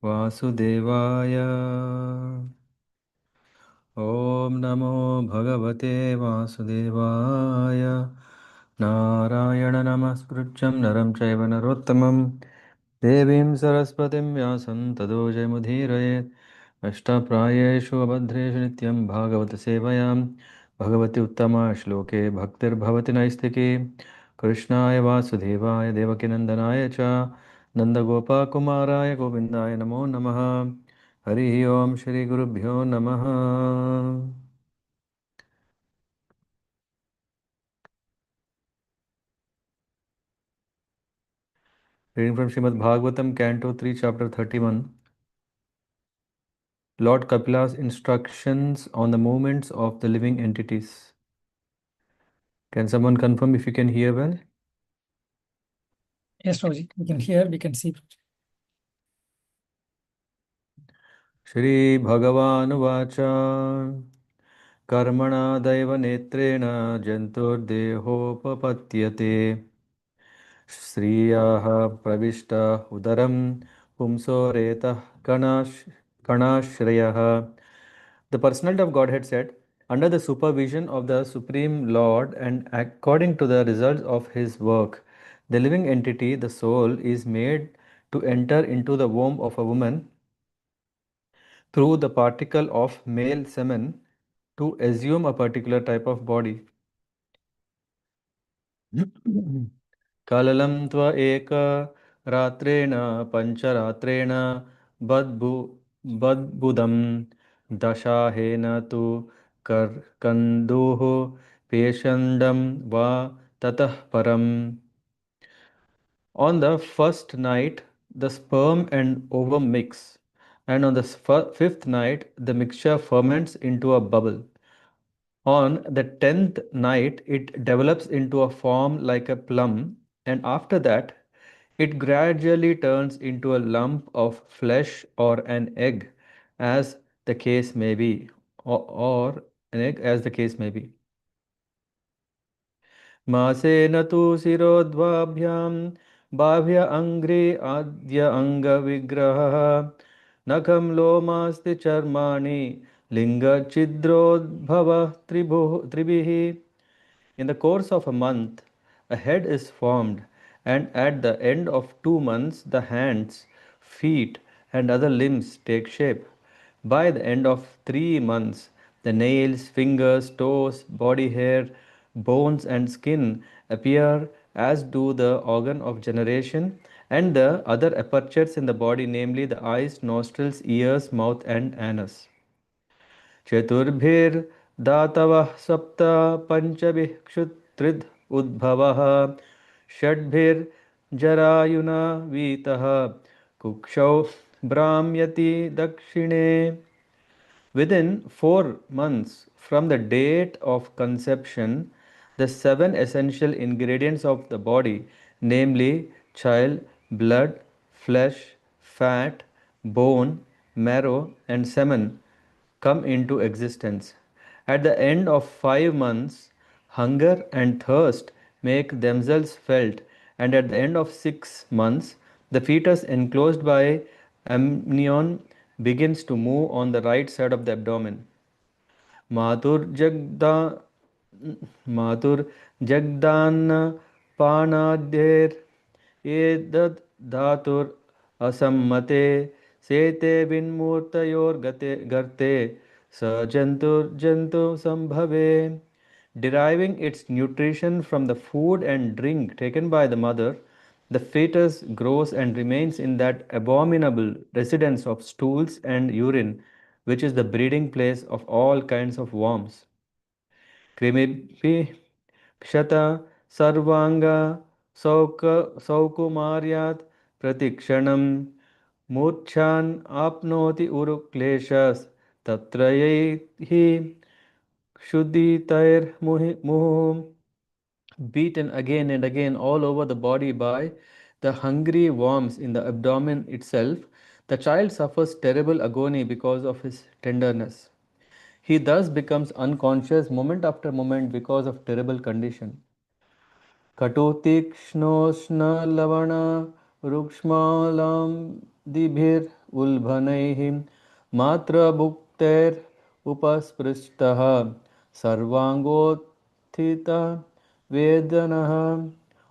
वासुदेवाय। ॐ नमो भगवते वासुदेवाय। नारायण नमस्कृत्यं नरं चैव नरोत्तमं देवीं सरस्वतीं व्यासं ततो जयमुदीरयेत्। अष्टप्रायेषु अभद्रेषु नित्यं भागवतसेवयां भगवति उत्तमा श्लोके भक्तिर्भवति नैस्तिकी। कृष्णाय वासुदेवाय देवकीनन्दनाय च नन्दगोपकुमाराय गोविन्दाय नमो नमः। हरि ओम श्री गुरुभ्यो नमः। Reading from Srimad Bhagavatam, Canto 3, Chapter 31. Lord Kapila's instructions on the movements of the living entities. Can someone confirm if you can hear well? Yes, Roji, we can hear, we can see. Shri Bhagavan Vacha Karmana Daiva Netrena Jantur Dehopapatyate Sriyaha Pravishta Udaram Pumso Retah Kanashrayah. The personality of Godhead said, under the supervision of the Supreme Lord and according to the results of his work, the living entity, the soul, is made to enter into the womb of a woman through the particle of male semen to assume a particular type of body. Kalalam tva eka ratrena pancharatreena badbudam dashahena tu kanduho peshandam va tatah param. On the first night, the sperm and ovum mix, and on the fifth night, the mixture ferments into a bubble. On the 10th night, it develops into a form like a plum, and after that, it gradually turns into a lump of flesh or an egg, as the case may be, or an egg, as the case may be. मासेन तु शिरोद्वाभ्यां बाह्य अङ्घ्रि आद्य अङ्गविग्रहः नखं लोमास्ति चर्माणि लिङ्गच्छिद्रोद्भवः त्रिभिः. In the course of a month, a head is formed, and at the end of 2 months, the hands, feet, and other limbs take shape. By the end of 3 months, the nails, fingers, toes, body hair, bones, and skin appear, as do the organ of generation and the other apertures in the body, namely the eyes, nostrils, ears, mouth, and anus. चतुर्भिर्दातवः सप्त पञ्चभिः क्षुत्रिद् उद्भवः षड्भिर्जरायुना वीतः कुक्षौ भ्राम्यति दक्षिणे. Within 4 months from the date of conception, the seven essential ingredients of the body, namely child, blood, flesh, fat, bone, marrow, and semen, come into existence. At the end of 5 months, hunger and thirst make themselves felt, and at the end of 6 months, the fetus enclosed by amnion begins to move on the right side of the abdomen. मातुर्जगदा मातुर्जगदान्नपानाद्यैर् एतद् धातुर् असम्मते सेते विन्मूर्तयोर्गते गर्ते स जन्तुर्जन्तु संभवे. Deriving its nutrition from the food and drink taken by the mother, the fetus grows and remains in that abominable residence of stools and urine, which is the breeding place of all kinds of worms. Krimipi Kshata Sarvanga Saukumaryat Pratikshanam Murchan Apnoti Urukleshas Tatrayehi Shuddhitair Muhu. Beaten again and again all over the body by the hungry worms in the abdomen itself, the child suffers terrible agony because of his tenderness. He thus becomes unconscious moment after moment because of terrible condition. Katotikshnosna lavana rukshmalam दिभिर् उल्बनैः मात्रभुक्तेर् उपस्पृष्टः सर्वाङ्गोत्थितः वेदनः.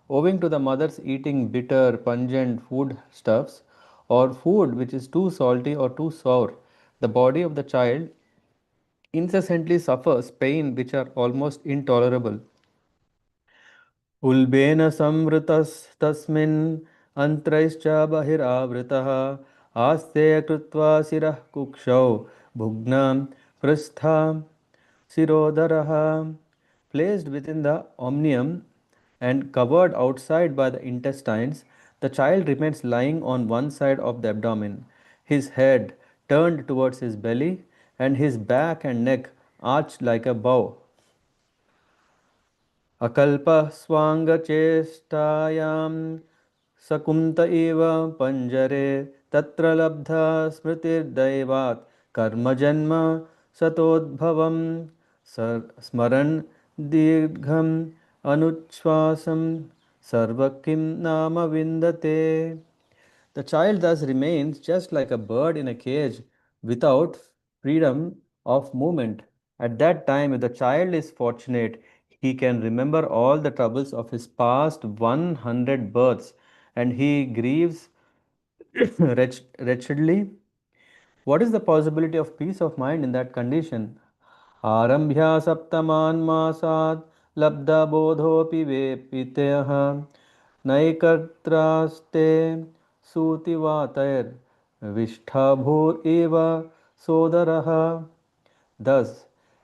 Owing to the mother's eating bitter, pungent foodstuffs or food which is too salty or too sour, the body of the child incessantly suffers pain which are almost intolerable. उल्बेन संवृतस्तस्मिन् अन्त्रैश्च बहिरावृतः आस्ते कृत्वा शिरः कुक्षौ भुग्नां पृष्ठां शिरोदरः. Placed within the omnium and covered outside by the intestines, the child remains lying on one side of the abdomen, his head turned towards his belly, and his back and neck arched like a bow. अकल्पस्वाङ्गचेष्टायां सकुन्त इव पञ्जरे तत्र लब्धा स्मृतिर्दैवात् कर्मजन्म सतोद्भवं स्मरन् दीर्घम् अनुच्छ्वासं सर्वकिं नाम विन्दते. The child thus remains just like a bird in a cage without freedom of movement. At that time, if the child is fortunate, he can remember all the troubles of his past 100 births and he grieves wretchedly. What is the possibility of peace of mind in that condition? आरभ्य सप्तमान् मासात् लब्धबोधोऽपि वेपितः नैकत्रास्ते सूतिवातैर्विष्ठभूरिव सोदरः. Thus,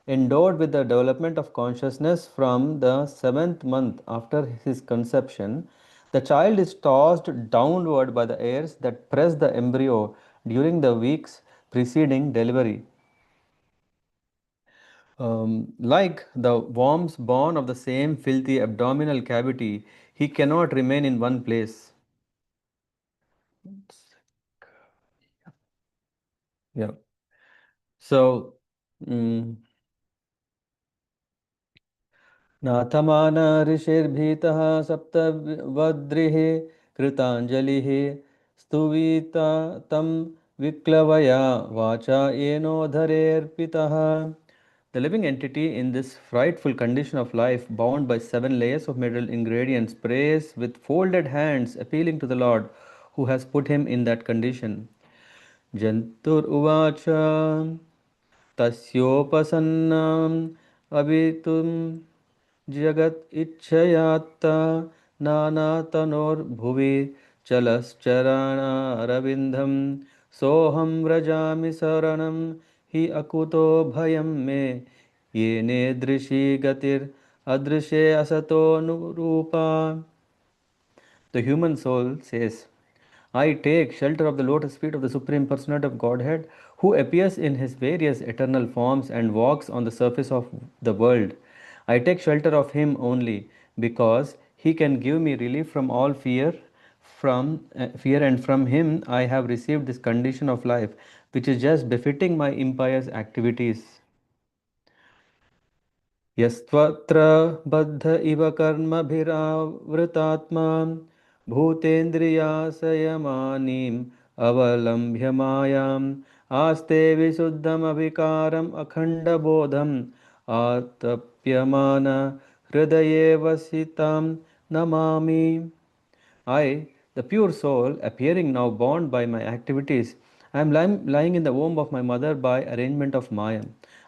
endowed with the development of consciousness from the seventh month after his conception, the child is tossed downward by the airs that press the embryo during the weeks preceding delivery. Like the worms born of the same filthy abdominal cavity, he cannot remain in one place. Yeah. So, mm, नाथमान ऋषिर्भीतः सप्तवद्रिः कृताञ्जलिः स्तुवीता तं विक्लवया वाचा येनोधरेऽर्पितः. The living entity in this frightful condition of life, bound by 7 layers of material ingredients, prays with folded hands, appealing to the Lord who has put him in that condition. Jantur uvacha तस्योपसन्नाम् अवितुं जगत् इच्छयात्ता नानातनोर्भुवि चलश्चरणारविन्दं सोऽहं व्रजामि शरणं हि अकुतो भयं मे येनेदृशी गतिरदृशे असतोऽनुरूपा. The human soul says, I take shelter of the lotus feet of the Supreme Personality of Godhead, who appears in his various eternal forms and walks on the surface of the world. I take shelter of him only because he can give me relief from all fear, and from him I have received this condition of life, which is just befitting my impious activities. यस्त्वत्र बद्ध इव कर्मभिरावृतात्मा भूतेन्द्रियासयमानीम् अवलम्ब्य मायाम् आस्ते विशुद्धमभिकारम् अखण्डबोधम् आतप्यमान हृदये वसितां Namami. I, the pure soul, appearing now bound by my activities, I am lying in the womb of my mother by arrangement of Maya.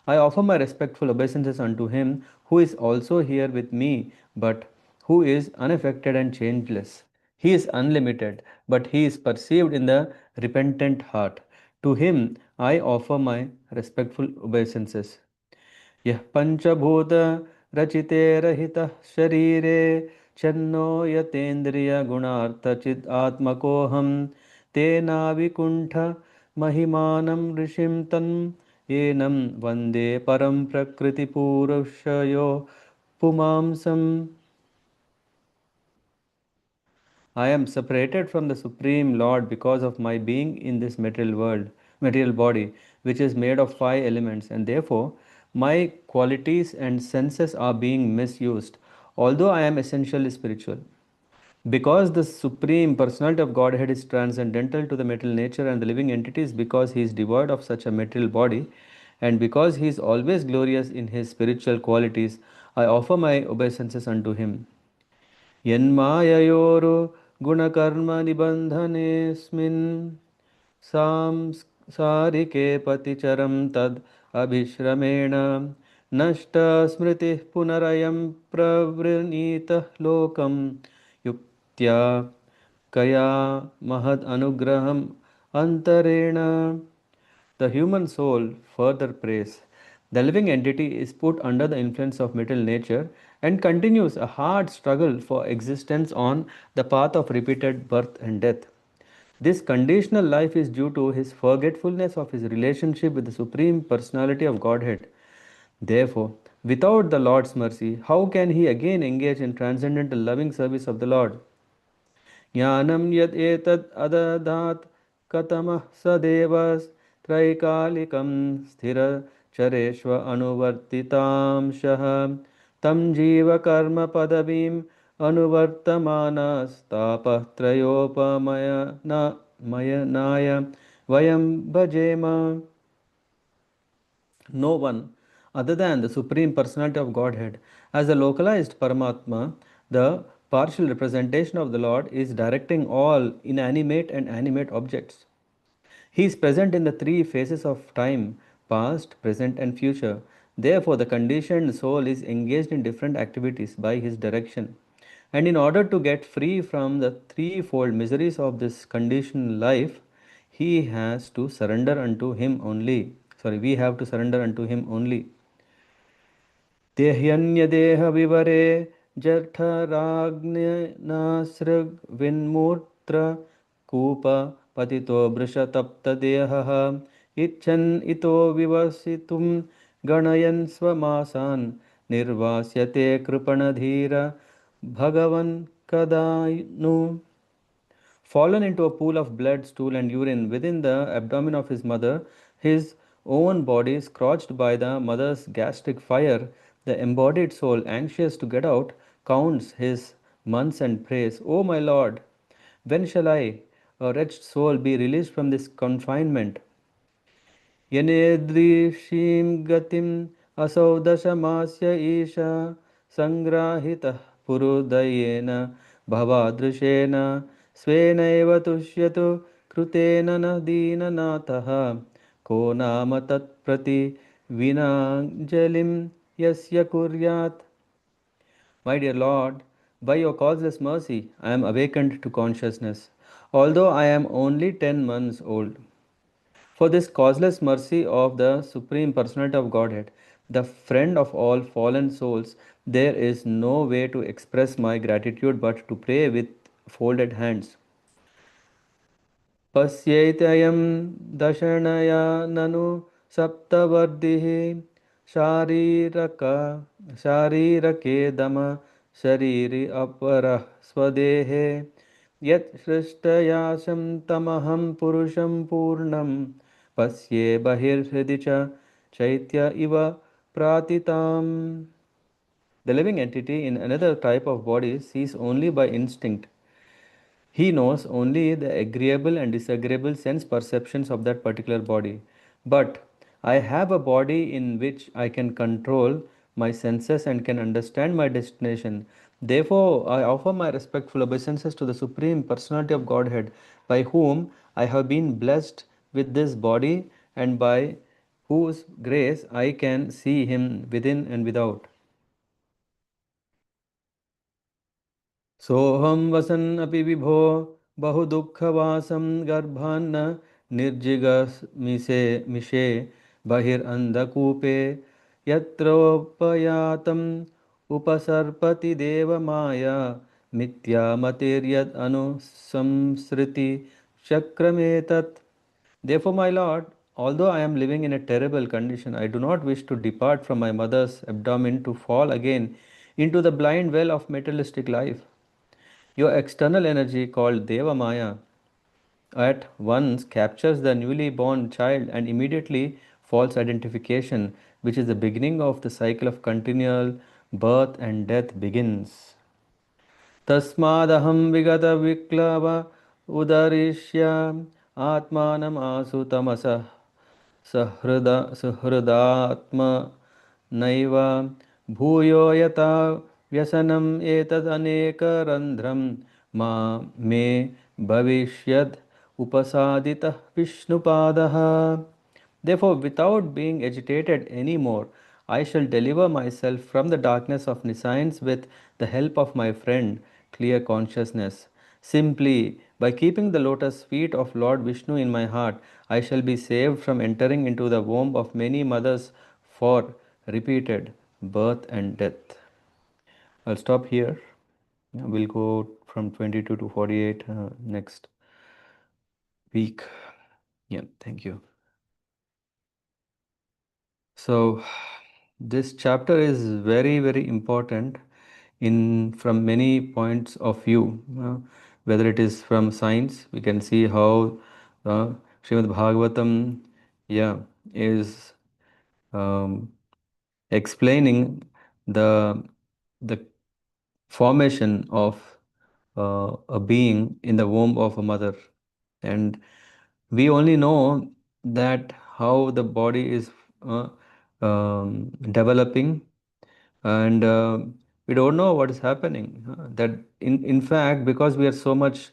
I offer my respectful obeisances unto him who is also here with me, but who is unaffected and changeless. He is unlimited, but he is perceived in the repentant heart. To him I offer my respectful obeisances. यः पञ्चभूतरचिते रहितः शरीरे छन्नो यतेन्द्रियगुणार्थचित् आत्मकोऽहं तेनाविकुण्ठमहिमानं ऋषिं तं येनं वन्दे परं प्रकृतिपूरुषयो पुमांसम्. I am separated from the Supreme Lord because of my being in this material body, which is made of 5 elements, and therefore my qualities and senses are being misused, although I am essentially spiritual. Because the Supreme Personality of Godhead is transcendental to the material nature and the living entities, because he is devoid of such a material body, and because he is always glorious in his spiritual qualities, I offer my obeisances unto him. यन्माययोरु गुणकर्मनिबन्धनेऽस्मिन् सांसारिके पतिचरं तद् अभिश्रमेण नष्टस्मृतिः पुनरयं प्रवृणीतः लोकं युक्त्या कया महद् अनुग्रहम् अन्तरेण. The human soul further prays. The living entity is put under the influence of material nature and continues a hard struggle for existence on the path of repeated birth and death. This conditional life is due to his forgetfulness of his relationship with the Supreme Personality of Godhead. Therefore, without the Lord's mercy, how can he again engage in transcendental loving service of the Lord? ज्ञानं यद् एतद् अददात् कतमः स देवस्त्रैकालिकं स्थिरचरेष्व अनुवर्तितांशः तं जीवकर्मपदवीम् अनुवर्तमानस्तापः त्रयोपमयनाय वयं भजेम. No one other than the Supreme Personality of Godhead, as a localized Paramatma, the partial representation of the Lord, is directing all inanimate and animate objects. He is present in the three phases of time: past, present, and future. Therefore, the conditioned soul is engaged in different activities by his direction. And in order to get free from the threefold miseries of this conditioned life, he has to surrender unto him only. Sorry, we have to surrender unto him only. देह्यन्यदेहविवरे जठराग्निनासृग्विन्मूत्र कूपपतितो वृषतप्तदेहः इच्छन् इतो विवसितुं गणयन् स्वमासान् निर्वास्यते कृपणधीर भगवन् कदा नु. Fallen into a pool of blood, stool, and urine within the abdomen of his mother, his own body scorched by the mother's gastric fire, the embodied soul, anxious to get out, counts his months and prays, O my Lord, when shall I, a wretched soul, be released from this confinement? यनेदृशीं गतिम् असौ दशमास्य ईशा सङ्ग्राहितः पुरुदयेन भवादृशेन स्वेनैव तुष्यतु कृतेन न दीननाथः को नाम तत्प्रति विनाञ्जलिं यस्य कुर्यात्. My dear Lord, by your causeless mercy, I am awakened to consciousness, although I am only 10 months old. For this causeless mercy of the Supreme Personality of Godhead, the friend of all fallen souls, there is no way to express my gratitude but to pray with folded hands. पश्यैत्ययं दशनया ननु सप्तवर्धिः शारीरक शारीरकेदम शरीरि अपरः स्वदेहे यत् सृष्टयाशं तमहं पुरुषं पूर्णं पश्ये बहिर्हृदि च चैत्य इव प्रातिताम्. The living entity in another type of body sees only by instinct. He knows only the agreeable and disagreeable sense perceptions of that particular body. But I have a body in which I can control my senses and can understand my destination. Therefore, I offer my respectful obeisances to the Supreme Personality of Godhead, by whom I have been blessed with this body and by whose grace I can see Him within and without. सोऽहं वसन् अपि विभो बहुदुःखवासं गर्भान्न निर्जिगमिषे मिषे बहिरन्धकूपे यत्रोपयातम् उपसर्पति देवमाया मिथ्यामतिर्यद् अनुसंसृति चक्रमेतत्. Therefore, my Lord, although I am living in a terrible condition, I do not wish to depart from my mother's abdomen to fall again into the blind well of materialistic life. Your external energy, called Deva Maya, at once captures the newly born child and immediately false identification, which is the beginning of the cycle of continual birth and death, begins. तस्मादहं विगतविक्लव उदरिष्य आत्मानम् आसु तमसः सुहृदात्मनैव भूयो यथा व्यसनम् एतदनेकरन्ध्रं मा मे भविष्यद् उपसादितः विष्णुपादः. Therefore, without being agitated anymore, I shall deliver myself from the darkness of nescience with the help of my friend, clear consciousness. Simply by keeping the lotus feet of Lord Vishnu in my heart, I shall be saved from entering into the womb of many mothers for repeated birth and death. I'll stop here. We'll go from 22 to 48 next week. Yeah, thank you. So, this chapter is very, very important in from many points of view. Whether it is from science, we can see how Srimad Bhagavatam, yeah, is um, explaining the the formation of a being in the womb of a mother, and we only know that how the body is uh, developing, and we don't know what is happening. That in fact, because we are so much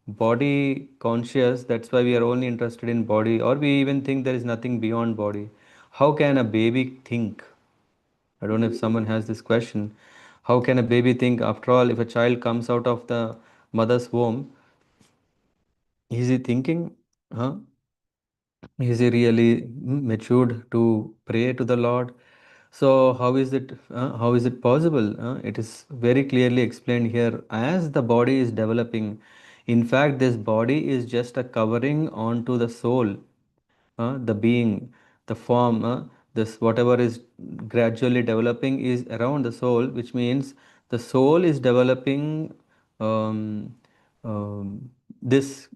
body conscious, that's why we are only interested in body, or we even think there is nothing beyond body. How can a baby think? I don't know if someone has this question. How can a baby think? After all, if a child comes out of the mother's womb, is he thinking? Huh? Is he really matured to pray to the Lord? So how is it? How is it possible? It is very clearly explained here. As the body is developing, in fact, this body is just a covering onto the soul, the being, the form, this whatever is gradually developing is around the soul, which means the soul is developing um, this,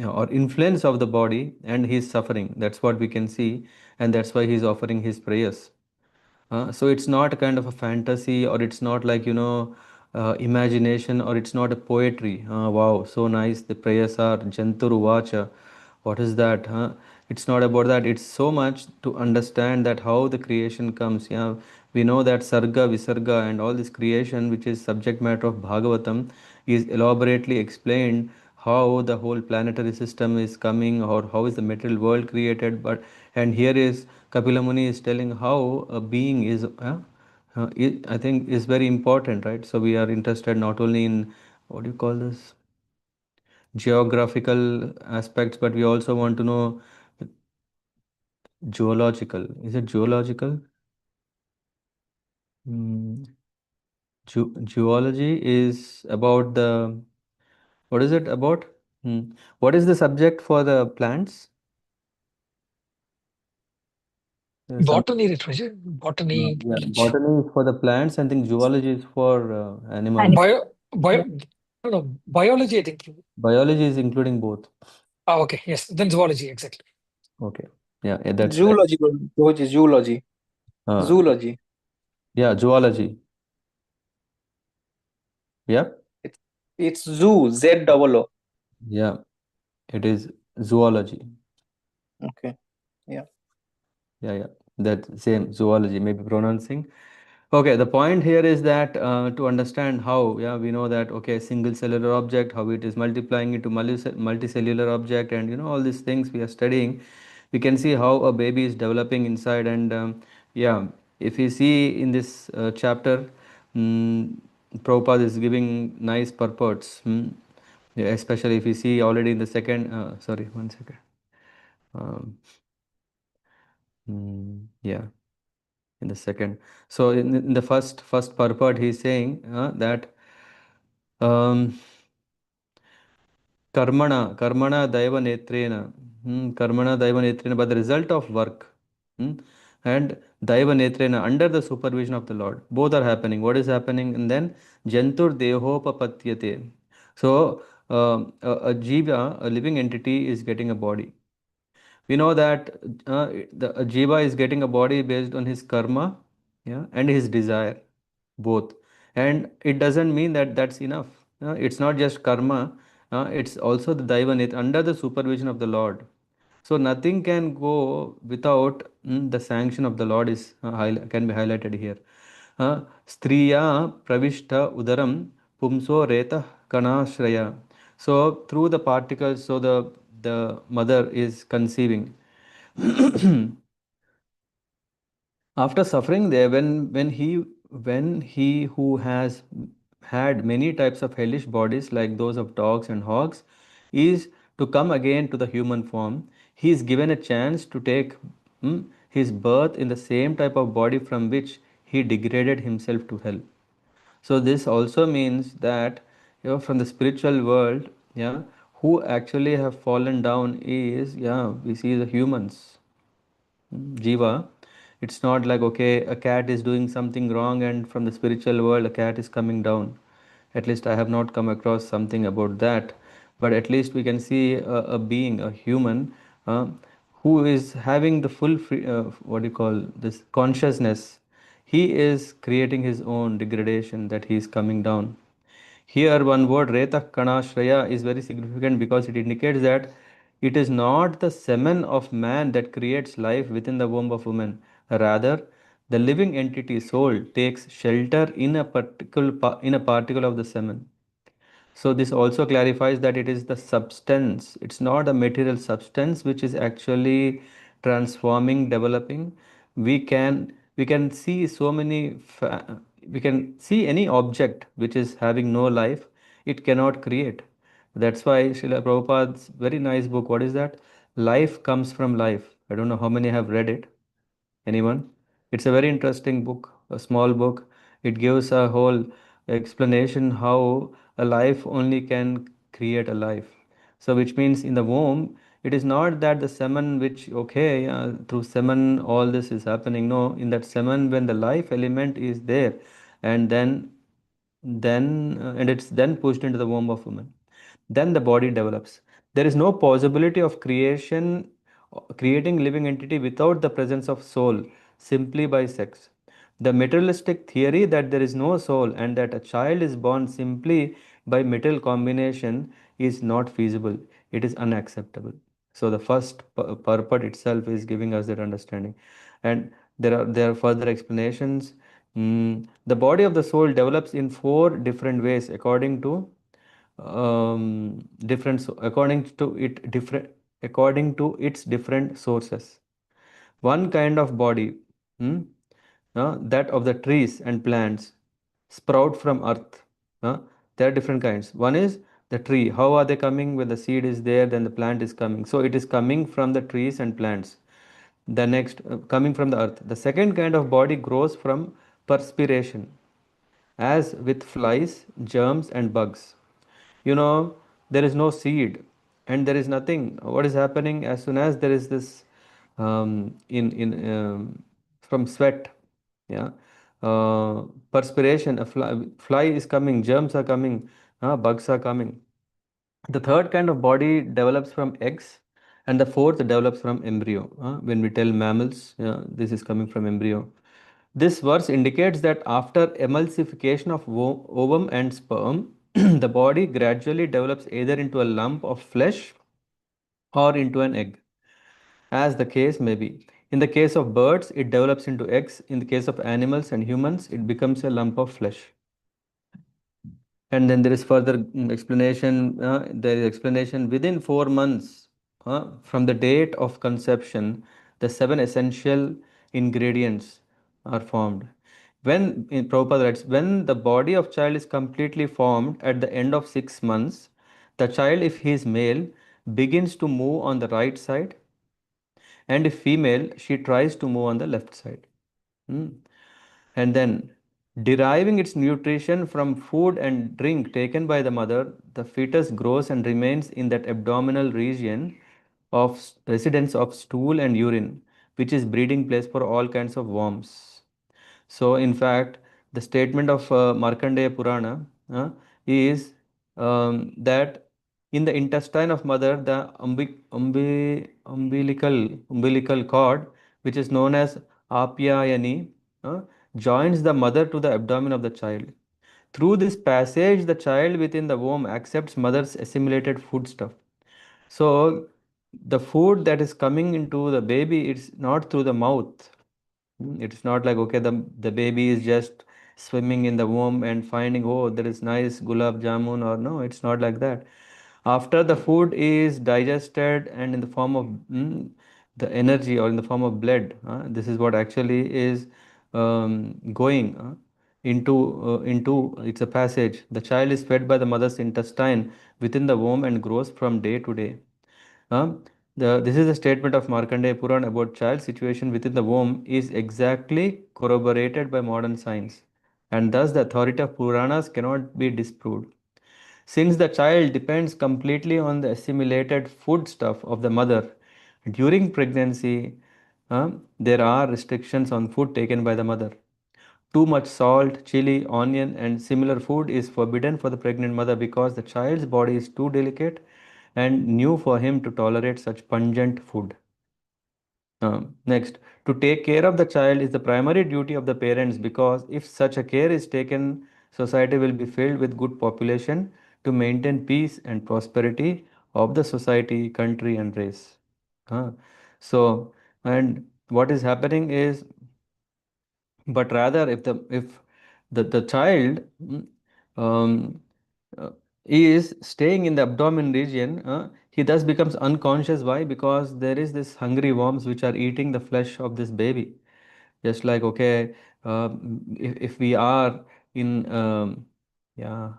or influence of the body, and he is suffering. That's what we can see, and that's why he is offering his prayers. So it's not a kind of a fantasy, or it's not like, imagination, or it's not a poetry. Wow, so nice. The prayers are Janturu Vacha. What is that? It's not about that. It's so much to understand that how the creation comes. Yeah, we know that Sarga, Visarga, and all this creation, which is subject matter of Bhagavatam, is elaborately explained how the whole planetary system is coming, or how is the material world created. But and here is Kapila Muni is telling how a being is. I think is very important, right? So we are interested not only in, what do you call this, geographical aspects, but we also want to know geological. Is it geological? Mm, geology is about the, what is it about? What is the subject for the plants? There's some, Botany literature, botany, yeah, knowledge. botany is for the plants, and I think zoology is for animals. And bio, no, no, biology, I think. Biology is including both. Ah, okay, yes, then zoology, exactly. Okay. Yeah, that's right. Zoology, Rohit, zoology. Uh, Zoology. yeah, zoology. Yeah. It's it's zoo, Z double O. Yeah, it is zoology. Okay. Yeah. Yeah, yeah. That same zoology, maybe pronouncing. Okay, the point here is that to understand how, yeah, we know that, okay, single cellular object, how it is multiplying into multicellular object, and all these things we are studying, we can see how a baby is developing inside. And yeah, if you see in this chapter, Prabhupada is giving nice purports, yeah, especially if you see already in the second, sorry, one second. Um, yeah, in the second. So in the first purport, he's saying that um, karmana daiva netrena, karmana daiva netrena, by the result of work, hmm, and daiva netrena, under the supervision of the Lord, both are happening. What is happening? And then jantur dehopapatyate. So a jiva, a living entity, is getting a body. We know that the a jiva is getting a body based on his karma, yeah, and his desire, both. And it doesn't mean that that's enough. It's not just karma, it's also the Daivanit under the supervision of the Lord. So nothing can go without the sanction of the Lord is can be highlighted here. Striya pravishta udaram pumso reta kanashraya. So through the particles, so the mother is conceiving. After suffering there, when he who has had many types of hellish bodies like those of dogs and hogs is to come again to the human form, he is given a chance to take his birth in the same type of body from which he degraded himself to hell. So this also means that from the spiritual world, yeah, who actually have fallen down is, we see the humans, Jiva. It's not like, okay, a cat is doing something wrong and from the spiritual world a cat is coming down. At least I have not come across something about that. But at least we can see a being, a human, uh, who is having the full free, what do you call this, consciousness. He is creating his own degradation that he is coming down. Here, one word Reta Kanashraya is very significant because it indicates that it is not the semen of man that creates life within the womb of woman. Rather, the living entity soul takes shelter in a particle of the semen. So this also clarifies that it is the substance, it's not a material substance which is actually transforming, developing. We can see so many we can see any object which is having no life, it cannot create. That's why Srila Prabhupada's very nice book, what is that? Life Comes from Life. I don't know how many have read it. Anyone? It's a very interesting book, a small book. It gives a whole explanation how a life only can create a life. So, which means in the womb, it is not that the semen, which, okay, through semen all this is happening. No, in that semen, when the life element is there, and then it's then pushed into the womb of woman, then the body develops. There is no possibility of creating living entity without the presence of soul simply by sex. The materialistic theory that there is no soul and that a child is born simply by material combination is not feasible. It is unacceptable. So the first purport itself is giving us that understanding, and there are further explanations. The body of the soul develops in four different ways according to its different sources. One kind of body, hmm, that of the trees and plants, sprout from earth. There are different kinds. One is the tree. How are they coming? When the seed is there, then the plant is coming. So it is coming from the trees and plants. The next, coming from the earth. The second kind of body grows from perspiration, as with flies, germs, and bugs. There is no seed and there is nothing. What is happening as soon as there is this in from sweat, yeah, perspiration, a fly is coming, germs are coming, bugs are coming. The third kind of body develops from eggs, and the fourth develops from embryo. When we tell mammals, yeah, this is coming from embryo. This verse indicates that after emulsification of ovum and sperm, the body gradually develops either into a lump of flesh or into an egg, as the case may be. In the case of birds, it develops into eggs. In the case of animals and humans, it becomes a lump of flesh. And then there is further explanation. There is explanation within 4 months from the date of conception, the seven essential ingredients are formed. When in Prabhupada writes, when the body of child is completely formed at the end of 6 months, the child, if he is male, begins to move on the right side, and if female, she tries to move on the left side. Hmm. And then, deriving its nutrition from food and drink taken by the mother, the fetus grows and remains in that abdominal region of residence of stool and urine, which is breeding place for all kinds of worms. So, in fact, the statement of Markandeya Purana is that in the intestine of mother, the umbilical cord, which is known as Apyayani, uh, joins the mother to the abdomen of the child. Through this passage, the child within the womb accepts mother's assimilated foodstuff. So the food that is coming into the baby, it's not through the mouth. It's not like, okay, the baby is just swimming in the womb and finding, oh, there is nice gulab jamun, or no, it's not like that. After the food is digested and in the form of the energy or in the form of blood, this is what actually is going into it's a passage. The child is fed by the mother's intestine within the womb and grows from day to day. uh, this is a statement of Markandeya Puran about child situation within the womb is exactly corroborated by modern science, and thus the authority of Puranas cannot be disproved. Since the child depends completely on the assimilated foodstuff of the mother during pregnancy, there are restrictions on food taken by the mother. Too much salt, chili, onion, and similar food is forbidden for the pregnant mother because the child's body is too delicate and new for him to tolerate such pungent food. Next, to take care of the child is the primary duty of the parents because if such a care is taken, society will be filled with good population to maintain peace and prosperity of the society, country, and race. Uh, so, and what is happening is, but rather if the child um, uh, is staying in the abdomen region, he thus becomes unconscious. Why? Because there is this hungry worms which are eating the flesh of this baby. Just like, okay, if we are in yeah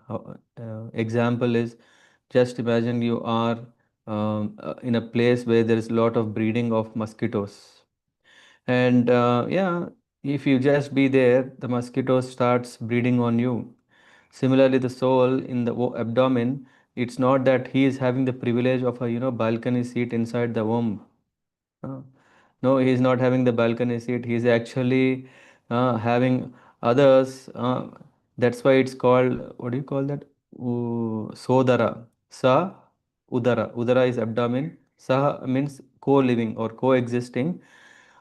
example is, just imagine you are in a place where there is a lot of breeding of mosquitoes, and yeah, if you just be there, the mosquito starts breeding on you. Similarly, the soul in the abdomen, it's not that he is having the privilege of a balcony seat inside the womb. uh, no, he is not having the balcony seat. He is actually having others. That's why it's called, what do you call that? Sodara. Sa Udara. Udara is abdomen. Sa means co-living or coexisting,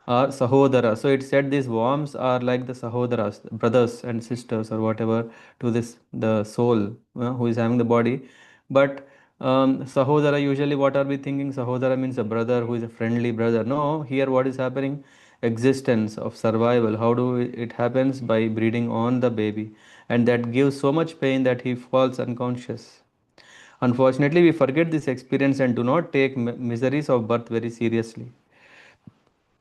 or Sahodara. So it said these worms are like the Sahodaras, brothers and sisters or whatever, to this the soul who is having the body. But Sahodara, usually what are we thinking? Sahodara means a brother who is a friendly brother. No, here what is happening? Existence of survival. How do it happens? By breeding on the baby, and that gives so much pain that he falls unconscious. Unfortunately, we forget this experience and do not take miseries of birth very seriously.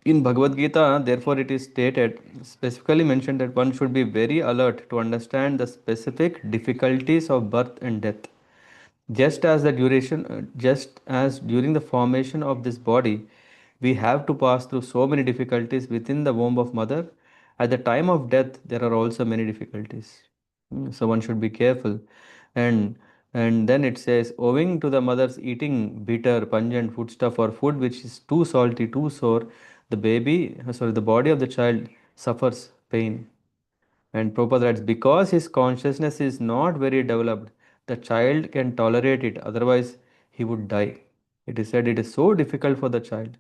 In Bhagavad Gita, therefore, it is stated, specifically mentioned, that one should be very alert to understand the specific difficulties of birth and death. Just as during the formation of this body, we have to pass through so many difficulties within the womb of mother. At the time of death, there are also many difficulties. So one should be careful. And and then it says, owing to the mother's eating bitter, pungent foodstuff or food which is too salty, too sour, the body of the child suffers pain. And Prabhupada writes, because his consciousness is not very developed, the child can tolerate it, otherwise, he would die. It is said it is so difficult for the child.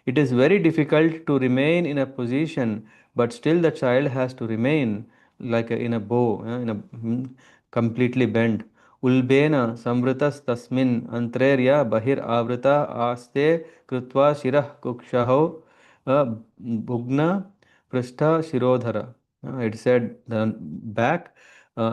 It is very difficult to remain in a position, but still the child has to remain like in a bow, completely bent. Ulbena samvritas tasmin antrerya bahir avrita aste krutva shirah kukshaho bhugna prastha shirodhara. It said the back,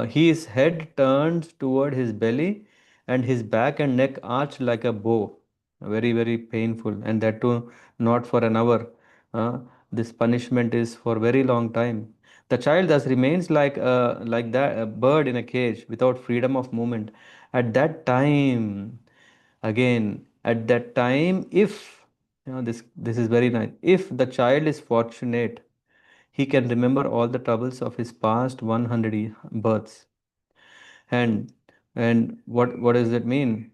his head turned toward his belly, and his back and neck arched like a bow. Very, very painful, and that too not for an hour. Uh, this punishment is for very long time. The child thus remains like that a bird in a cage without freedom of movement. At that time, again, at that time, if this is very nice. If the child is fortunate, he can remember all the troubles of his past 100 births. And what does that mean?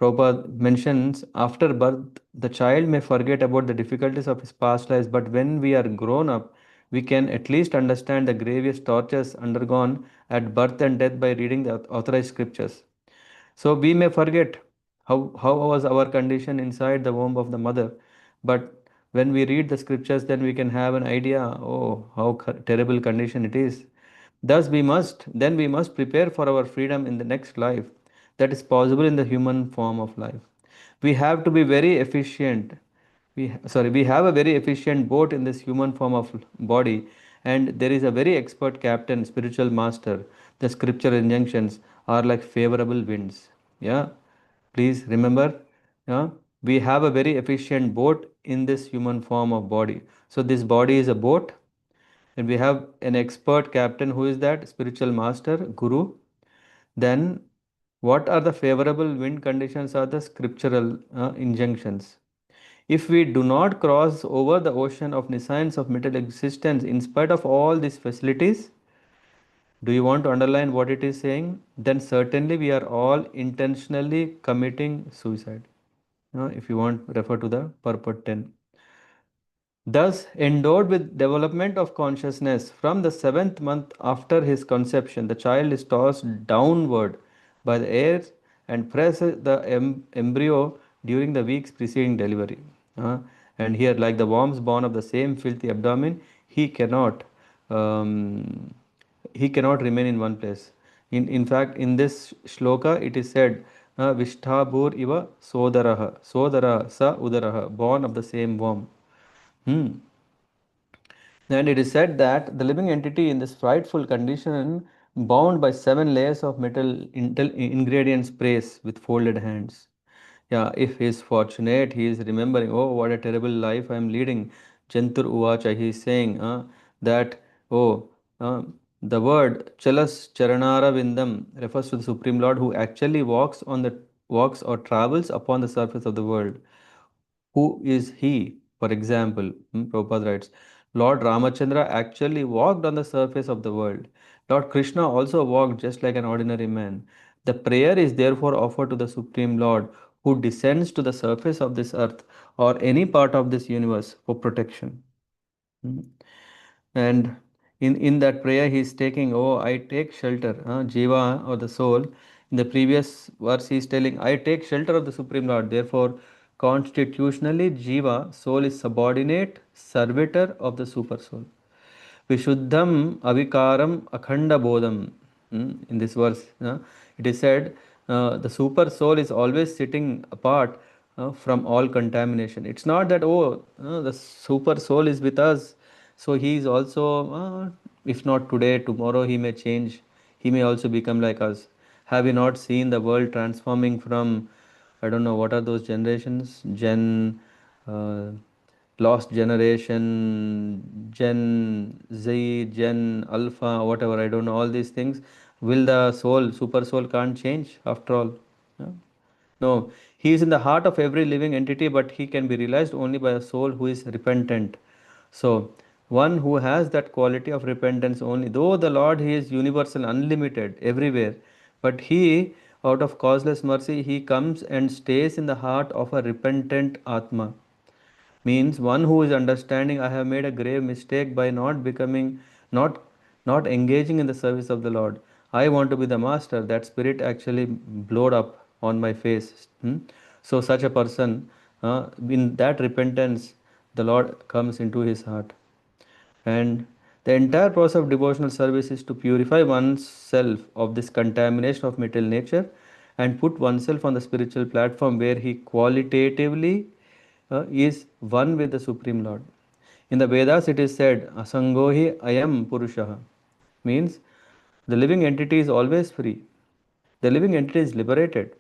Prabhupada mentions after birth, the child may forget about the difficulties of his past lives, but when we are grown up, we can at least understand the grievous tortures undergone at birth and death by reading the authorized scriptures. So we may forget how was our condition inside the womb of the mother, but when we read the scriptures, then we can have an idea, oh, how terrible condition it is. Thus, then we must prepare for our freedom in the next life that is possible in the human form of life. We have to be very efficient. We have a very efficient boat in this human form of body, and there is a very expert captain, spiritual master. The scripture injunctions are like favorable winds. Yeah, please remember. Yeah, we have a very efficient boat in this human form of body. So this body is a boat, and we have an expert captain. Who is that? Spiritual master, guru. Then what are the favorable wind conditions? Are the scriptural injunctions. If we do not cross over the ocean of nescience of material existence in spite of all these facilities, do you want to underline what it is saying? Then certainly we are all intentionally committing suicide. If you want, refer to the purport 10. Thus, endowed with development of consciousness from the seventh month after his conception, the child is tossed downward by the air and presses the embryo during the weeks preceding delivery. And here, like the worms born of the same filthy abdomen, he cannot um, he cannot remain in one place. In fact, in this shloka, it is said, Vishthabhur iva sodaraha, sodara sa udaraha, born of the same worm. Hmm. And it is said that the living entity in this frightful condition, bound by seven layers of metal ingredients, prays with folded hands. Yeah, if he is fortunate, he is remembering, oh, what a terrible life I am leading. Jantur Uvacha, he is saying that, oh, uh, the word Chalas Charanara Vindam refers to the Supreme Lord who actually walks or travels upon the surface of the world. Who is he? For example, Prabhupada writes, Lord Ramachandra actually walked on the surface of the world. Lord Krishna also walked just like an ordinary man. The prayer is therefore offered to the Supreme Lord who descends to the surface of this earth or any part of this universe for protection. Hmm. And in that prayer, he is taking, oh, I take shelter, Jiva or the soul. In the previous verse, he is telling, I take shelter of the Supreme Lord. Therefore, constitutionally, Jiva, soul, is subordinate servitor of the Super Soul. Vishuddham avikaram akhanda bodham. In this verse, it is said the super soul is always sitting apart from all contamination. It's not that, oh, the super soul is with us, so he is also, if not today, tomorrow he may change. He may also become like us. Have you not seen the world transforming from, I don't know, what are those generations? Uh, Lost Generation, Gen Z, Gen Alpha, whatever, I don't know, all these things. Will the soul, super soul, can't change after all? Yeah. No, he is in the heart of every living entity, but he can be realized only by a soul who is repentant. So, one who has that quality of repentance only, though the Lord, he is universal, unlimited, everywhere, but he, out of causeless mercy, he comes and stays in the heart of a repentant Atma. Means one who is understanding, I have made a grave mistake by not not engaging in the service of the Lord. I want to be the master. That spirit actually blowed up on my face. So such a person, in that repentance, the Lord comes into his heart. And the entire process of devotional service is to purify oneself of this contamination of material nature and put oneself on the spiritual platform where he qualitatively is one with the Supreme Lord. In the Vedas, it is said, Asangohi ayam purushaha, means the living entity is always free. The living entity is liberated.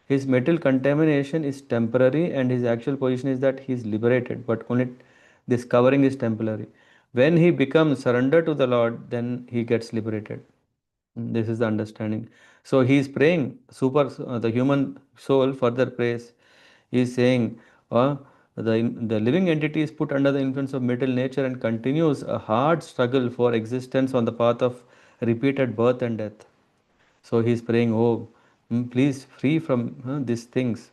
His mental contamination is temporary, and his actual position is that he is liberated, but only this covering is temporary. When he becomes surrendered to the Lord, then he gets liberated. This is the understanding. So he is praying. The human soul further prays. He is saying, the living entity is put under the influence of material nature and continues a hard struggle for existence on the path of repeated birth and death. So he is praying, oh, please free from these things.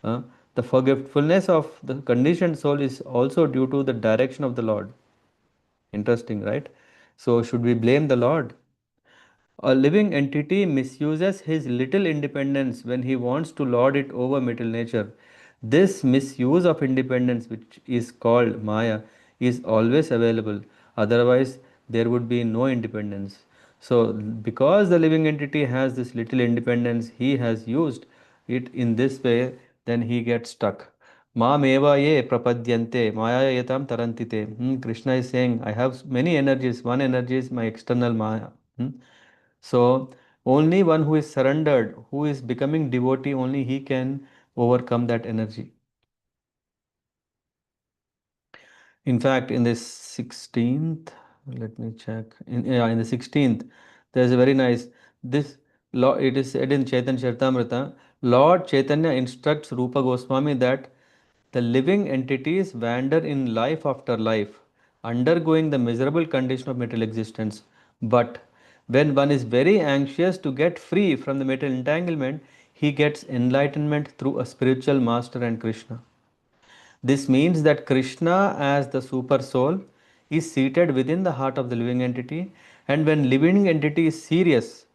Uh, the forgetfulness of the conditioned soul is also due to the direction of the Lord. Interesting, right? So should we blame the Lord? A living entity misuses his little independence when he wants to lord it over material nature. This misuse of independence, which is called Maya, is always available. Otherwise, there would be no independence. So, because the living entity has this little independence, he has used it in this way, then he gets stuck. Mam eva ye prapadyante maya yatam tarantite. Krishna is saying, I have many energies. One energy is my external maya. So, only one who is surrendered, who is becoming devotee, only he can overcome that energy. In fact, in the 16th, let me check. In the 16th, there's a very nice, this law, it is said in Chaitanya Charitamrita, Lord Chaitanya instructs Rupa Goswami that the living entities wander in life after life, undergoing the miserable condition of material existence. But when one is very anxious to get free from the material entanglement, he gets enlightenment through a spiritual master and Krishna. This means that Krishna, as the super soul, is seated within the heart of the living entity, and when living entity is serious,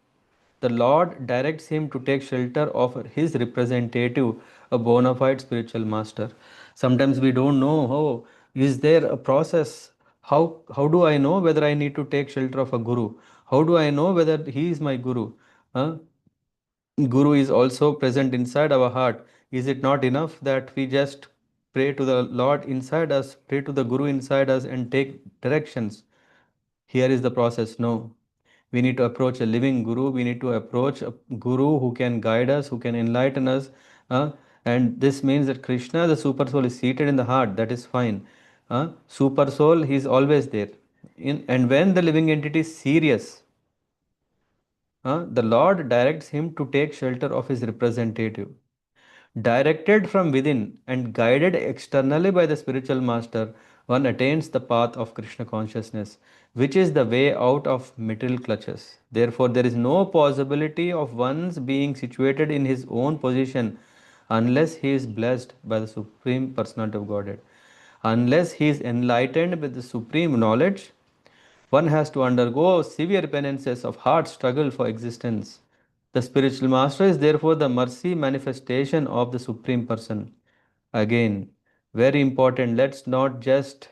the Lord directs him to take shelter of his representative, a bona fide spiritual master. Sometimes we don't know, oh, is there a process? How do I know whether I need to take shelter of a guru? How do I know whether he is my guru? Huh? Guru is also present inside our heart. Is it not enough that we just pray to the Lord inside us, pray to the Guru inside us, and take directions? Here is the process. No. We need to approach a living Guru. We need to approach a Guru who can guide us, who can enlighten us. uh, and this means that Krishna, the Super Soul, is seated in the heart. That is fine. Super Soul, he is always there. And when the living entity is serious, the Lord directs him to take shelter of his representative. Directed from within and guided externally by the spiritual master, one attains the path of Krishna consciousness, which is the way out of material clutches. Therefore, there is no possibility of one's being situated in his own position unless he is blessed by the Supreme Personality of Godhead. Unless he is enlightened with the supreme knowledge, one has to undergo severe penances of hard struggle for existence. The spiritual master is therefore the mercy manifestation of the Supreme Person. Again, very important, let's not just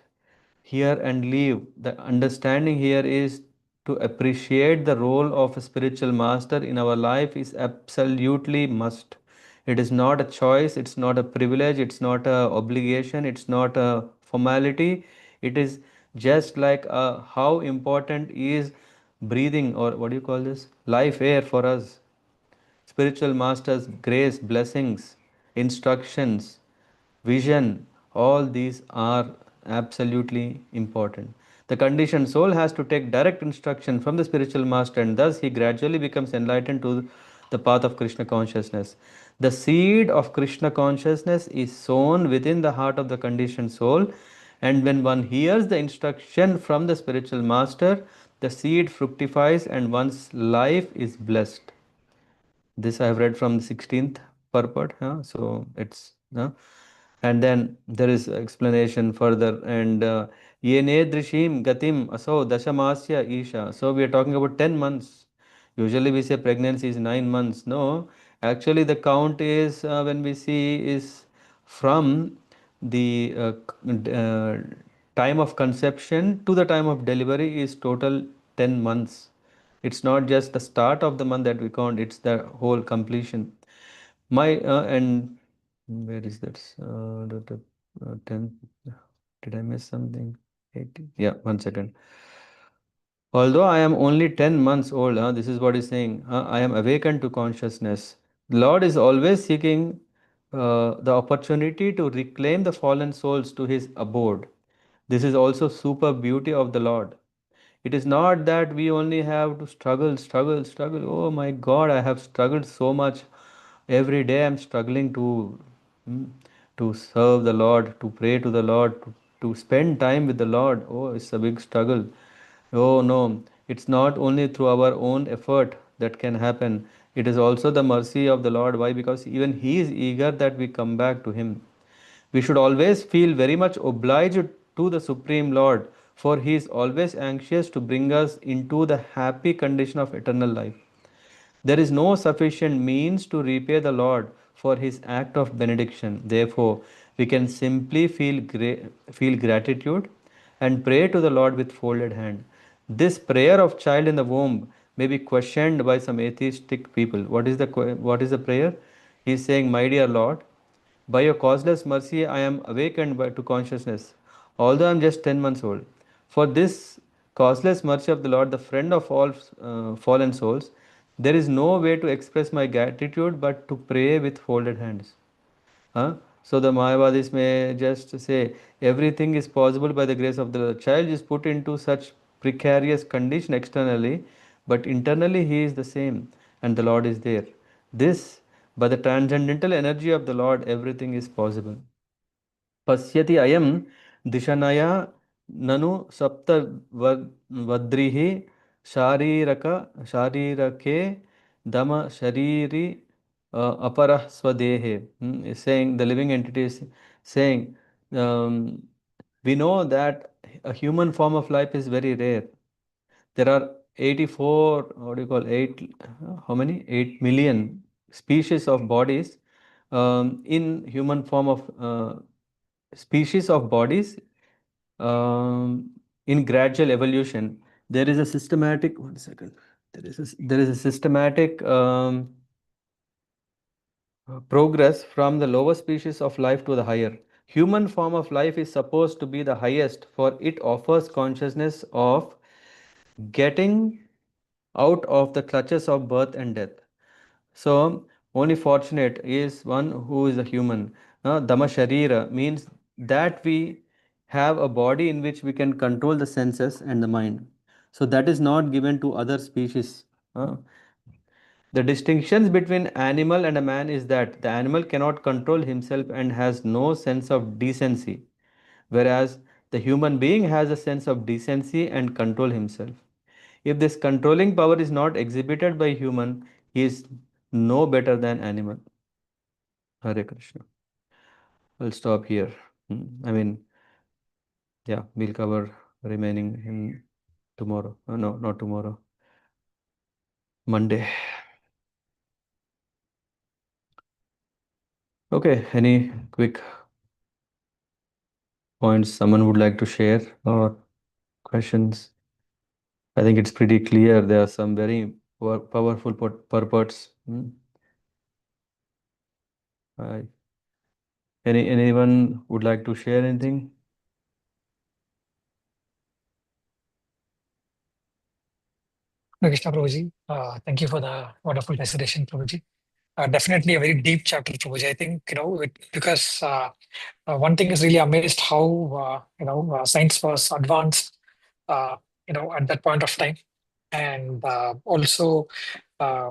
hear and leave. The understanding here is to appreciate the role of a spiritual master in our life is absolutely must. It is not a choice, it's not a privilege, it's not a obligation, it's not a formality. It is just like how important is breathing, or what do you call this? Life air for us. Spiritual masters, grace, blessings, instructions, vision, all these are absolutely important. The conditioned soul has to take direct instruction from the spiritual master, and thus he gradually becomes enlightened to the path of Krishna consciousness. The seed of Krishna consciousness is sown within the heart of the conditioned soul, and when one hears the instruction from the spiritual master, the seed fructifies and one's life is blessed. This I have read from the 16th purport. So it's and then there is explanation further. And ye nedrishim gatim aso dashamasya isha. So we are talking about 10 months. Usually we say pregnancy is 9 months. No, actually the count is when we see is from the time of conception to the time of delivery is total 10 months. It's not just the start of the month that we count, it's the whole completion. My and where is that? 10. Did I miss something? 80. Yeah, 1 second. Although I am only 10 months old, this is what he's saying. I am awakened to consciousness. The Lord is always seeking the opportunity to reclaim the fallen souls to his abode. This is also super beauty of the Lord. It is not that we only have to struggle, struggle, struggle. Oh my God, I have struggled so much. Every day I'm struggling mm, to serve the Lord, to pray to the Lord, to spend time with the Lord. Oh, it's a big struggle. Oh no, it's not only through our own effort that can happen. It is also the mercy of the Lord. Why? Because even He is eager that we come back to Him. We should always feel very much obliged to the Supreme Lord, for He is always anxious to bring us into the happy condition of eternal life. There is no sufficient means to repay the Lord for His act of benediction. Therefore, we can simply feel gratitude and pray to the Lord with folded hand. This prayer of child in the womb maybe questioned by some atheistic people. What is the prayer? He is saying, "My dear Lord, by your causeless mercy, I am awakened to consciousness, although I am just 10 months old. For this causeless mercy of the Lord, the friend of all fallen souls, there is no way to express my gratitude but to pray with folded hands." Huh? So the Mayavadis may just say everything is possible by the grace of the Lord. Child is put into such precarious condition externally, but internally he is the same, and the Lord is there. This, by the transcendental energy of the Lord, everything is possible. पश्यति अयं दिशनया ननु सप्त वद्रिः शारीरक शारीरके दम शरीरी अपरः स्वदेहे. Is saying the living entity is saying, we know that a human form of life is very rare. There are 84, what do you call, 8, how many? 8 million species of bodies in human form of species of bodies in gradual evolution. There is a systematic, one second, there is a systematic progress from the lower species of life to the higher. Human form of life is supposed to be the highest, for it offers consciousness of getting out of the clutches of birth and death. So, only fortunate is one who is a human. Dhamma Sharira means that we have a body in which we can control the senses and the mind. So, that is not given to other species. Uh, the distinctions between animal and a man is that the animal cannot control himself and has no sense of decency, whereas the human being has a sense of decency and control himself. If this controlling power is not exhibited by human, he is no better than animal. Hare Krishna. I'll stop here. I mean, yeah, we'll cover remaining in tomorrow. No, not tomorrow. Monday. Okay, any quick points someone would like to share or questions? I think it's pretty clear. There are some very powerful purports. I- anyone would like to share anything? Hare Krishna, Prabhuji. Thank you for the wonderful recitation, Prabhuji. Definitely a very deep chapter, Prabhuji. I think, because one thing is really amazed how, science was advanced, at that point of time. And also, uh,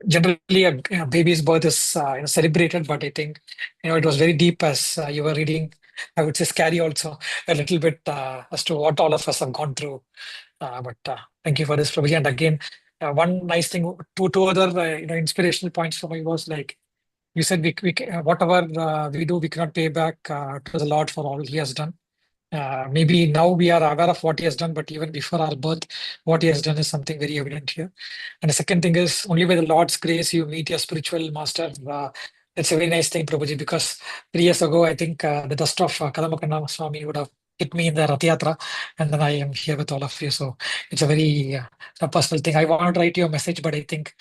generally, a baby's birth is celebrated, but I think, it was very deep as you were reading. I would say scary also a little bit as to what all of us have gone through. But thank you for this, Prabhuji. And again, one nice thing, two other inspirational points for me was like you said, whatever we do, we cannot pay back to the Lord for all He has done. Maybe now we are aware of what He has done, but even before our birth, what He has done is something very evident here. And the second thing is only by the Lord's grace you meet your spiritual master. That's a very nice thing, Prabhuji, because 3 years ago, I think the dust of Kadamakanna Swami would have hit me in the Rath Yatra, and then I am here with all of you. So it's a very a personal thing. I wanted to write you a message, but I think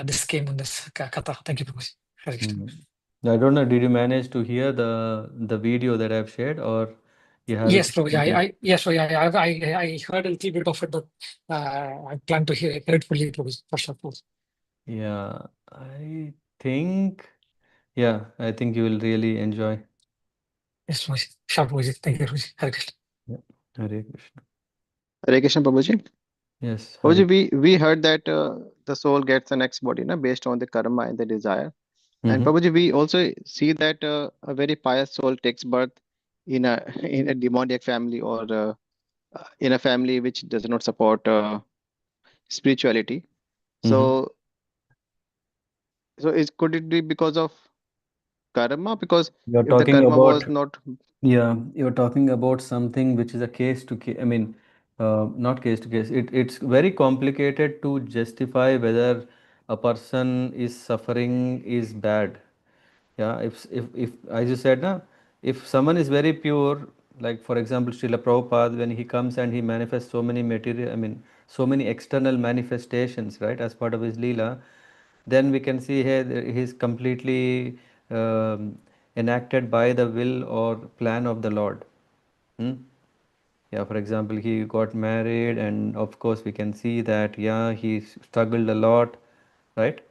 this came in this katha. Thank you, Prabhuji. Hare Krishna. I don't know, did you manage to hear the video that I've shared, or you have it? Yes, Prabhuji. Yes, Prabhuji. I heard a little bit of it, but I plan to hear it fully, Prabhuji, for sure, Prabhuji. Yeah, I think, I think you will really enjoy. Yes, Prabhuji. Sure, Prabhuji. Thank you, Prabhuji. Hare Krishna. Yeah. Hare Krishna. Hare Krishna, Prabhuji. Yes, Hare. Prabhuji, we heard that the soul gets the next body, na, based on the karma and the desire. And Mm-hmm. Prabhuji, we also see that a very pious soul takes birth in a in a demoniac family, or in a family which does not support spirituality. Mm-hmm. So, could it be because of karma? Because You're if the talking karma about, was not, yeah, you're talking about something which is a case to case. I mean, not case to case. It's very complicated to justify whether a person is suffering is bad. Yeah, if as you said, na, if someone is very pure, Like for example, Srila Prabhupada, when he comes and he manifests so many material, I mean, so many external manifestations, right, as part of his Leela, then we can see here that he's completely enacted by the will or plan of the Lord. Hmm? Yeah, for example, he got married, and of course, we can see that, yeah, he struggled a lot, right?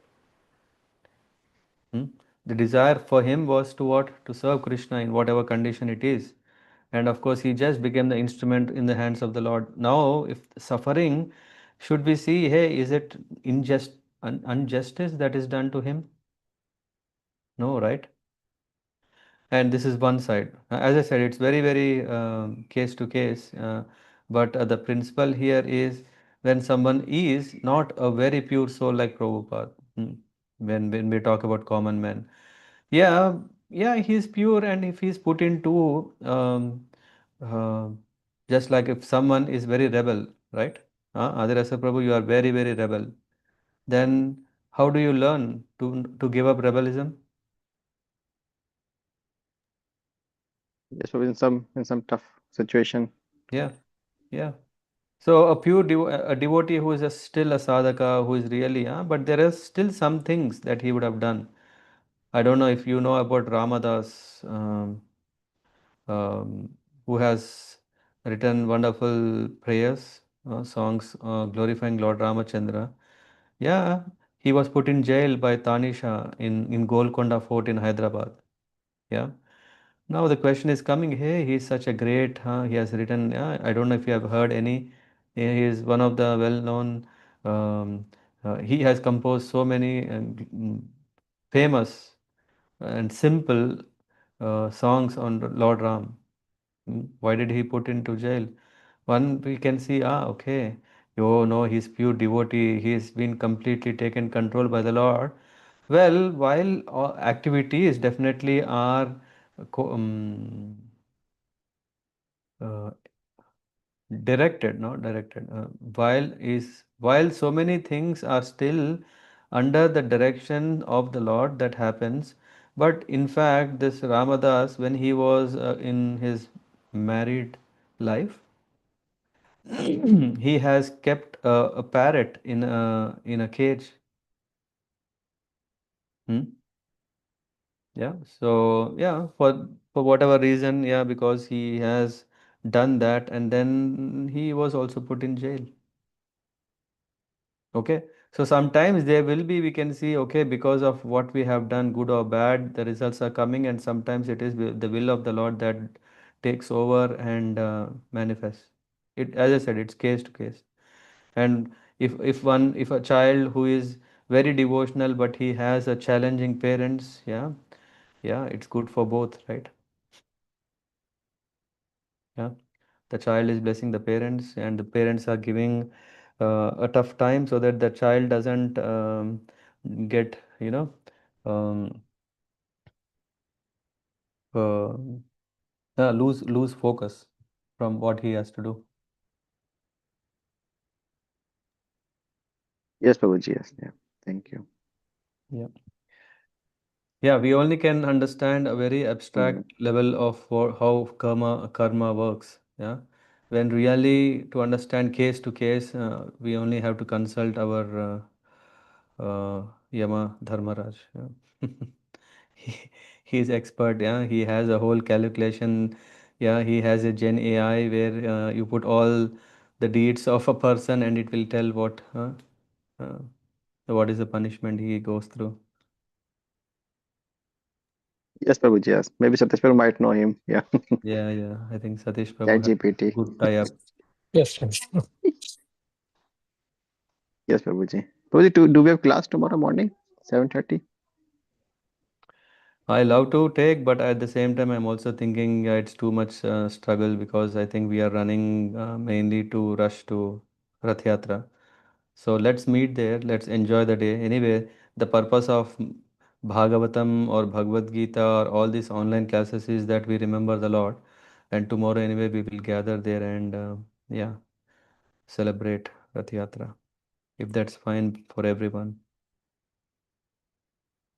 Hmm? The desire for him was to what? To serve Krishna in whatever condition it is. And of course, he just became the instrument in the hands of the Lord. Now, if suffering, should we see, hey, is it injustice that is done to him? No, right? And this is one side. As I said, it's very, very case to case. But the principle here is when someone is not a very pure soul like Prabhupada, when we talk about common men, yeah, yeah, he's pure, and if he's put into uh, just like if someone is very rebel, right? Adirasa Prabhu, you are very, very rebel. Then how do you learn to give up rebellism? Yes, Prabhuji, in some tough situation. Yeah, yeah. So a pure a devotee who is still a sadhaka, who is really, but there are still some things that he would have done. I don't know if you know about Ramadas, who has written wonderful prayers, songs glorifying Lord Ramachandra. Yeah, he was put in jail by Tanisha in Golconda Fort in Hyderabad. Yeah. Now the question is coming, hey, he's such a great, he has written, I don't know if you have heard any, he is one of the well-known, he has composed so many famous and simple songs on Lord Ram. Why did he put into jail? One we can see, okay, oh no, he's pure devotee, he's been completely taken control by the Lord. Well, while activities definitely are co- um, uh, directed, not directed, while so many things are still under the direction of the Lord that happens, but in fact, this Ramadas, when he was in his married life, he has kept a parrot in a cage. Hmm? Yeah. So yeah, for whatever reason, yeah, because he has done that, and then he was also put in jail. Okay. So sometimes there will be, we can see, okay, because of what we have done, good or bad, the results are coming, and sometimes it is the will of the Lord that takes over and manifests. It, as I said, it's case to case. And if a child who is very devotional but he has a challenging parents, yeah, yeah, it's good for both, right? Yeah, the child is blessing the parents, and the parents are giving a tough time so that the child doesn't get, um, uh, lose focus from what he has to do. Yes, Prabhuji, yes, yeah. Thank you. Yeah. Yeah, we only can understand a very Mm. abstract level of how karma works. Yeah, when really to understand case to case, we only have to consult our Yama Dharmaraj. Yeah. he, he is expert. Yeah, he has a whole calculation. Yeah, he has a Gen AI where you put all the deeds of a person and it will tell uh, what is the punishment he goes through. Yes, Prabhuji, yes. Maybe Satish Prabhu might know him. Yeah. Yeah, yeah. I think Satish Prabhu Chat has GPT. good tie-up. Yes, yes. Yes, Prabhuji. Prabhuji, do we have class tomorrow morning? 7:30? I love to take, but at the same time, I'm also thinking it's too much struggle because I think we are running mainly to rush to Rath Yatra. So let's meet there. Let's enjoy the day. Anyway, the purpose of Bhagavatam or Bhagavad Gita or all these online classes is that we remember the Lord. And tomorrow, anyway, we will gather there and yeah, celebrate Rath Yatra. If that's fine for everyone.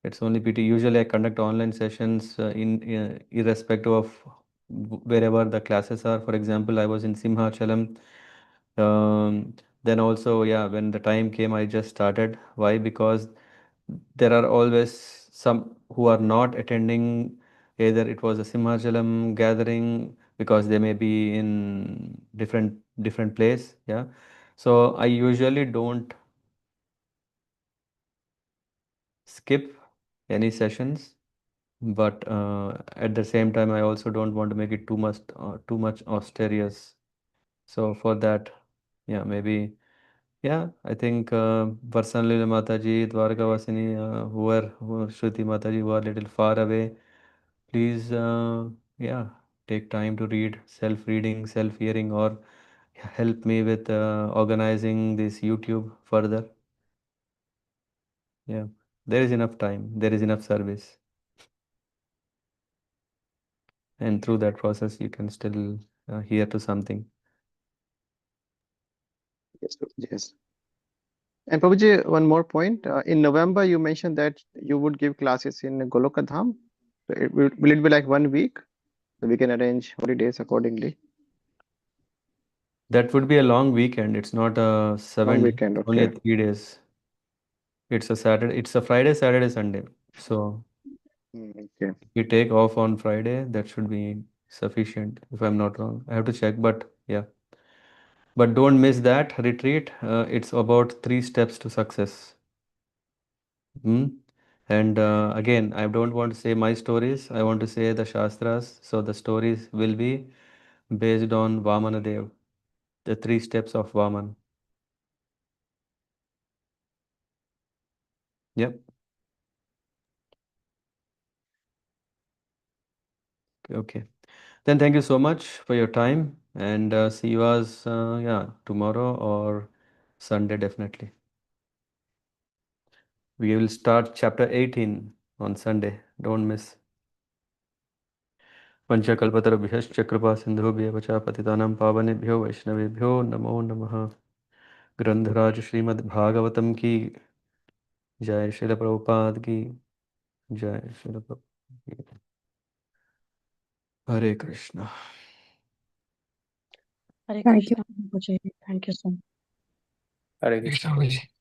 It's only pity. Usually, I conduct online sessions in irrespective of wherever the classes are. For example, I was in Simhachalam. Then also, yeah, when the time came, I just started. Why? Because there are always some who are not attending. Either it was a Simhachalam gathering because they may be in different place. Yeah. So I usually don't skip any sessions, but at the same time, I also don't want to make it too much austerious. So for that, yeah, maybe, yeah, I think personally, Mataji, Dwarkavasini, who are Shruti Mataji, who are little far away, please, yeah, take time to read, self-reading, self-hearing, or help me with organizing this YouTube further. Yeah, there is enough time, there is enough service, and through that process, you can still hear to something. Yes, Prabhuji, yes. And Prabhuji, one more point. In November, you mentioned that you would give classes in Goloka Dham. So will it be like 1 week? So we can arrange holidays accordingly. That would be a long weekend. It's not a Long 7 day, weekend, it's only a okay. 3 days. It's a Saturday, it's a Friday, Saturday, Sunday. So Okay. if you take off on Friday, that should be sufficient, if I'm not wrong. I have to check, but yeah. But don't miss that retreat. It's about 3 steps to success. Hmm? And again, I don't want to say my stories. I want to say the Shastras. So the stories will be based on Vamana Dev, the 3 steps of Vaman. Yep. Okay. Then thank you so much for your time, and see you as yeah, tomorrow or Sunday definitely. We will start chapter 18 on Sunday. Don't miss. पंचकल्पतरुभ्यश्च कृपा सिन्धुभ्यः च पतितानां पावनेभ्यो वैष्णवेभ्यो नमो नमः. ग्रंथराज श्रीमद् भागवतम की जय, श्रील प्रभुपाद की जय, श्रील प्रभुपाद की। हरे Krishna. Hare Thank you, Krishna. Prabhuji. Thank you so much. Hare Krishna Krishna. Prabhuji.